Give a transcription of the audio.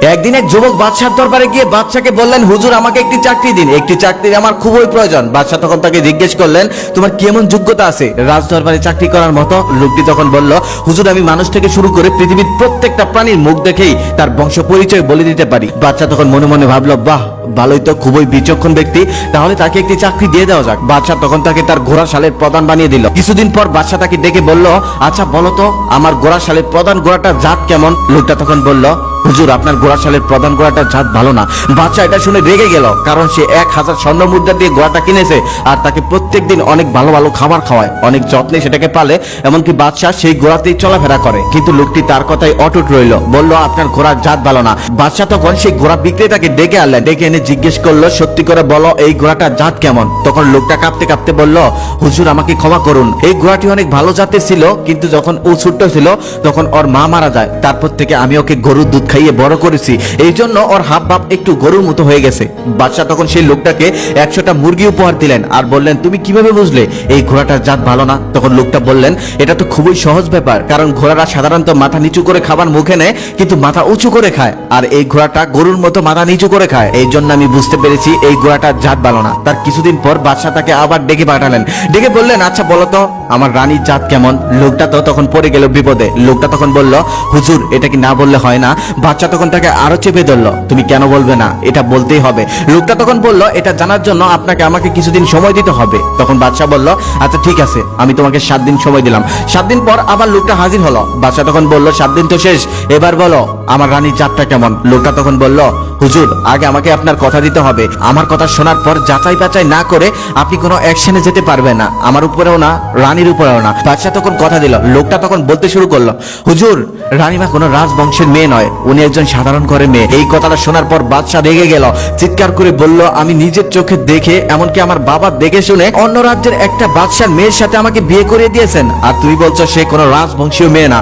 একদিন এক যুবক বাদশার দরবারে গিয়ে বাদশাকে বললেন, হুজুর আমাকে একটি চাকরি দিন, একটি চাকরির আমার খুবই প্রয়োজন। বাদশা তখন তাকে জিজ্ঞেস করলেন, তোমার কেমন যোগ্যতা আছে রাজ দরবারে চাকরি করার মতো? লোকটি তখন বলল, হুজুর আমি মানুষ থেকে শুরু করে পৃথিবীর প্রত্যেকটা প্রাণীর মুখ দেখেই তার বংশ পরিচয় বলে দিতে পারি। বাদশা তখন মনে মনে ভাবলো, বাহ ভালোই তো, খুবই বিচক্ষণ ব্যক্তি, তাহলে তাকে একটি চাকরি দিয়ে দেওয়া যাক। বাদশা তখন তাকে তার ঘোড়া শালের প্রধান বানিয়ে দিল। কিছুদিন পর বাদশা তাকে ডেকে বলল, আচ্ছা বলো তো আমার ঘোড়া শালের প্রধান ঘোড়াটার জাত কেমন? লোকটা তখন বলল, হুজুর আপনার ঘোড়া শালের প্রধান ঘোড়াটার জাত ভালো না। বাদশা এটা শুনে রেগে গেল, কারণ সে 1000 স্বর্ণ মুদ্রা দিয়ে ঘোড়াটা কিনেছে আর তাকে প্রত্যেকদিন অনেক ভালো ভালো খাবার খাওয়ায়, অনেক যত্নে সেটাকে পালে, এমনকি বাদশা সেই ঘোড়াতেই চলাফেরা করে। কিন্তু লোকটি তার কথাই অটুট রইল, বলল আপনার ঘোড়ার জাত ভালো না। বাদশা তখন সেই ঘোড়া বিক্রেতাকে ডেকে আনলেন, ডেকে এনে জিজ্ঞেস করলো, সত্যি করে বলো এই ঘোড়াটার জাত কেমন? তখন লোকটা কাঁপতে কাঁপতে বলল, হুজুর আমাকে ক্ষমা করুন, এই ঘোড়াটি অনেক ভালো জাতের ছিল, কিন্তু যখন ও ছোট্ট ছিল তখন ওর মা মারা যায়, তারপর থেকে আমি ওকে গরুর দুধ খাইয়ে বড় করেছি, এই জন্য ওর হাব ভাব একটু গরুর মতো হয়ে গেছে। বাদশা তখন সেই লোকটাকে 100টা মুরগি উপহার দিলেন আর বললেন, তুমি কিভাবে বুঝলে এই ঘোড়াটার জাত ভালো না? তখন লোকটা বললেন, এটা তো খুবই সহজ ব্যাপার, কারণ ঘোড়ারা সাধারণত মাথা নিচু করে খাবার মুখে নেয় কিন্তু মাথা উঁচু করে খায়, আর এই ঘোড়াটা গরুর মতো মাথা নিচু করে খায়, এই জন্য আমি বুঝতে পেরেছি এই ঘোড়াটার জাত ভালো না। তার কিছুদিন পর বাদশা তাকে আবার ডেকে পাঠালেন, ডেকে বললেন, আচ্ছা বলো তো আমার রানীর জাত কেমন? লোকটা তো তখন পড়ে গেল বিপদে। লোকটা তখন বলল, হুজুর এটা কি না বললে হয় না? বাদশা তখন তাকে আরো চেপে ধরলো, তুমি কেন বলবে না, এটা বলতেই হবে। লোকটা তখন বলল, এটা জানার জন্য আপনাকে আমাকে কিছুদিন সময় দিতে হবে। তখন বাদশা বলল, আচ্ছা ঠিক আছে, আমি তোমাকে 7 দিন সময় দিলাম। 7 দিন পর আবার লোকটা হাজির হলো। বাদশা তখন বলল, 7 দিন তো শেষ, এবার বলো আমার রানীর জাতটা কেমন? লোকটা তখন বলল, হুজুর আগে আমাকে আপনার কথা দিতে হবে, আমার কথা শোনার পর যাচাই বাছাই না করে আপনি কোনো অ্যাকশনে যেতে পারবেন না, আমার উপরেও না রানীর উপরেও না। বাদশা তখন কথা দিল। লোকটা তখন বলতে শুরু করলো, হুজুর রানীমা কোনো রাজবংশের মেয়ে নয়, উনি একজন সাধারণ ঘরের মেয়ে। এই কথাটা শোনার পর বাদশা রেগে গেল, চিৎকার করে বলল, আমি নিজের চোখে দেখে, এমনকি আমার বাবা দেখে শুনে অন্য রাজ্যের একটা বাদশার মেয়ের সাথে আমাকে বিয়ে করিয়ে দিয়েছেন, আর তুই বলছো সে কোনো রাজবংশীয় মেয়ে না।